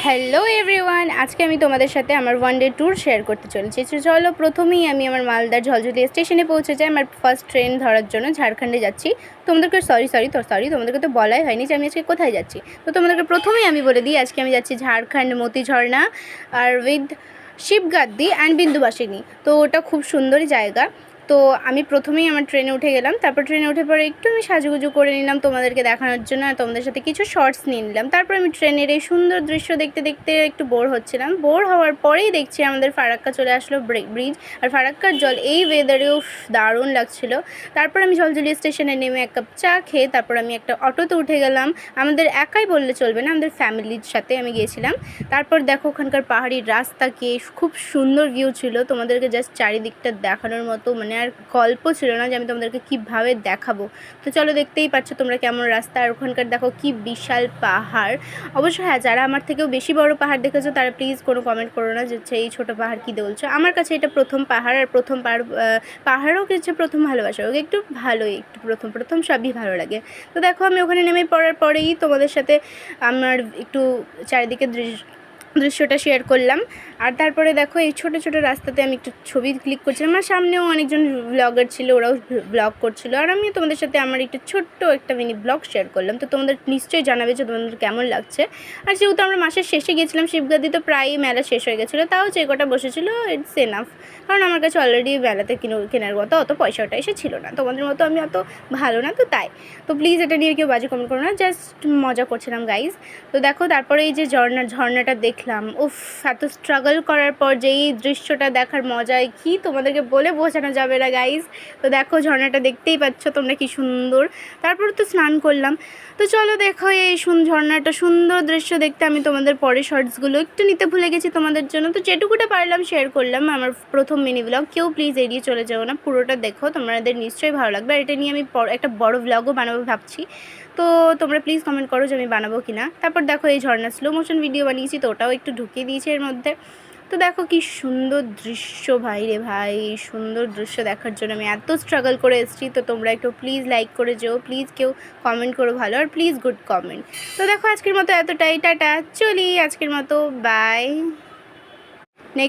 Hello everyone, আজকে আমি তোমাদের সাথে আমার ওয়ান ডে ট্যুর শেয়ার করতে চলেছি। চলো প্রথমেই আমি আমার মালদার ঝলঝলিয়া স্টেশনে পৌঁছে যাই আমার ফার্স্ট ট্রেন ধরার জন্য। ঝাড়খণ্ডে যাচ্ছি। তোমাদেরকে তোমাদেরকে তো বলাই হয়নি যে আমি আজকে কোথায় যাচ্ছি। তো তোমাদেরকে প্রথমেই আমি বলে দিই, আজকে আমি যাচ্ছি ঝাড়খণ্ড মতিঝর্ণা আর উইথ শিবগাদ্দি অ্যান্ড বিন্দুবাসিনী। তো ওটা খুব সুন্দরই জায়গা। তো আমি প্রথমেই আমার ট্রেনে উঠে গেলাম। তারপর ট্রেনে উঠে পরে একটু আমি সাজুগুজু করে নিলাম তোমাদেরকে দেখানোর জন্য, আর তোমাদের সাথে কিছু শর্টস নিয়ে নিলাম। তারপর আমি ট্রেনের এই সুন্দর দৃশ্য দেখতে দেখতে একটু বোর হচ্ছিলাম। বোর হওয়ার পরেই দেখছি আমাদের ফারাক্কা চলে আসলো ব্রিজ, আর ফারাক্কার জল এই ওয়েদারেও দারুণ লাগছিল। তারপর আমি ঝলঝলিয়া স্টেশনে নেমে এক কাপ চা খেয়ে তারপর আমি একটা অটোতে উঠে গেলাম। আমাদের একাই বললে চলবে না, আমাদের ফ্যামিলির সাথে আমি গিয়েছিলাম। তারপর দেখো ওখানকার পাহাড়ির রাস্তাকে খুব সুন্দর ভিউ ছিল, তোমাদেরকে জাস্ট চারিদিকটা দেখানোর মতো মানে আর গল্প ছিল না যে আমি তোমাদেরকে কীভাবে দেখাবো। তো চলো, দেখতেই পাচ্ছ তোমরা কেমন রাস্তা, আর ওখানকার দেখো কি বিশাল পাহাড়। অবশ্য হ্যাঁ, যারা আমার থেকেও বেশি বড় পাহাড় দেখেছো তারা প্লিজ কোনো কমেন্ট করো না যে এই ছোটো পাহাড় কী বলছো। আমার কাছে এটা প্রথম পাহাড়, আর প্রথম পাহাড়ও কিছু প্রথম ভালোবাসা হোক, একটু ভালোই, একটু প্রথম সবই ভালো লাগে। তো দেখো আমি ওখানে নেমে পড়ার পরেই তোমাদের সাথে আমার একটু চারিদিকে দৃশ্যটা শেয়ার করলাম। আর তারপরে দেখো এই ছোটো ছোটো রাস্তাতে আমি একটু ছবি ক্লিক করছিলাম। আমার সামনেও অনেকজন ব্লগার ছিল, ওরাও ব্লগ করছিল, আর আমি তোমাদের সাথে আমার একটু ছোট্ট একটা মিনি ব্লগ শেয়ার করলাম। তো তোমাদের নিশ্চয়ই জানাবে যে তোমাদের কেমন লাগছে। আর যেহেতু আমরা মাসের শেষে গিয়েছিলাম শিবগাদ্দি, তো প্রায় মেলা শেষ হয়ে গেছিলো, তাও যে কটা বসেছিল ইটস এনাফ, কারণ আমার কাছে অলরেডি মেলাতে কেনার মতো অত পয়সাটা ছিল না। তোমাদের মতো আমি অত ভালো না, তো তাই। তো প্লিজ এটা নিয়ে কেউ বাজে কমেন্ট করো না, জাস্ট মজা করছিলাম গাইজ। তো দেখো তারপরে এই যে ঝর্ণাটা দেখলাম, উফ, এত স্ট্রাগল করার পর যে এই দৃশ্যটা দেখার মজায় কি তোমাদেরকে বলে বোঝানো যাবে না গাইজ। তো দেখো ঝর্ণাটা দেখতেই পাচ্ছ তোমরা কি সুন্দর। তারপর তো স্নান করলাম। তো চলো দেখো এই ঝর্ণাটা সুন্দর দৃশ্য দেখতে আমি তোমাদের পরে শর্টসগুলো একটু নিতে ভুলে গেছি তোমাদের জন্য। তো যেটুকুটা পারলাম শেয়ার করলাম আমার প্রথম মিনি ব্লগ। কেউ প্লিজ এড়িয়ে চলে যাও না, পুরোটা দেখো, তোমাদের নিশ্চয়ই ভালো লাগবে। আর এটা নিয়ে আমি একটা বড় ব্লগও বানাবো ভাবছি। তো তোমরা প্লিজ কমেন্ট করো যে আমি বানাবো কি না। তারপর দেখো এই ঝর্ণা স্লো মোশন ভিডিও বানিয়েছি, তো ওটাও একটু ঢুকিয়ে দিয়েছি এর মধ্যে। তো দেখো কি সুন্দর দৃশ্য, ভাই রে ভাই, এই সুন্দর দৃশ্য দেখার জন্য আমি এত স্ট্রাগল করে এসেছি। তো তোমরা একটু প্লিজ লাইক করে যেও, প্লিজ কেউ কমেন্ট করো ভালো, আর প্লিজ গুড কমেন্ট। তো দেখো আজকের মতো এতটাই, টাটা, চলি আজকের মতো, বাই।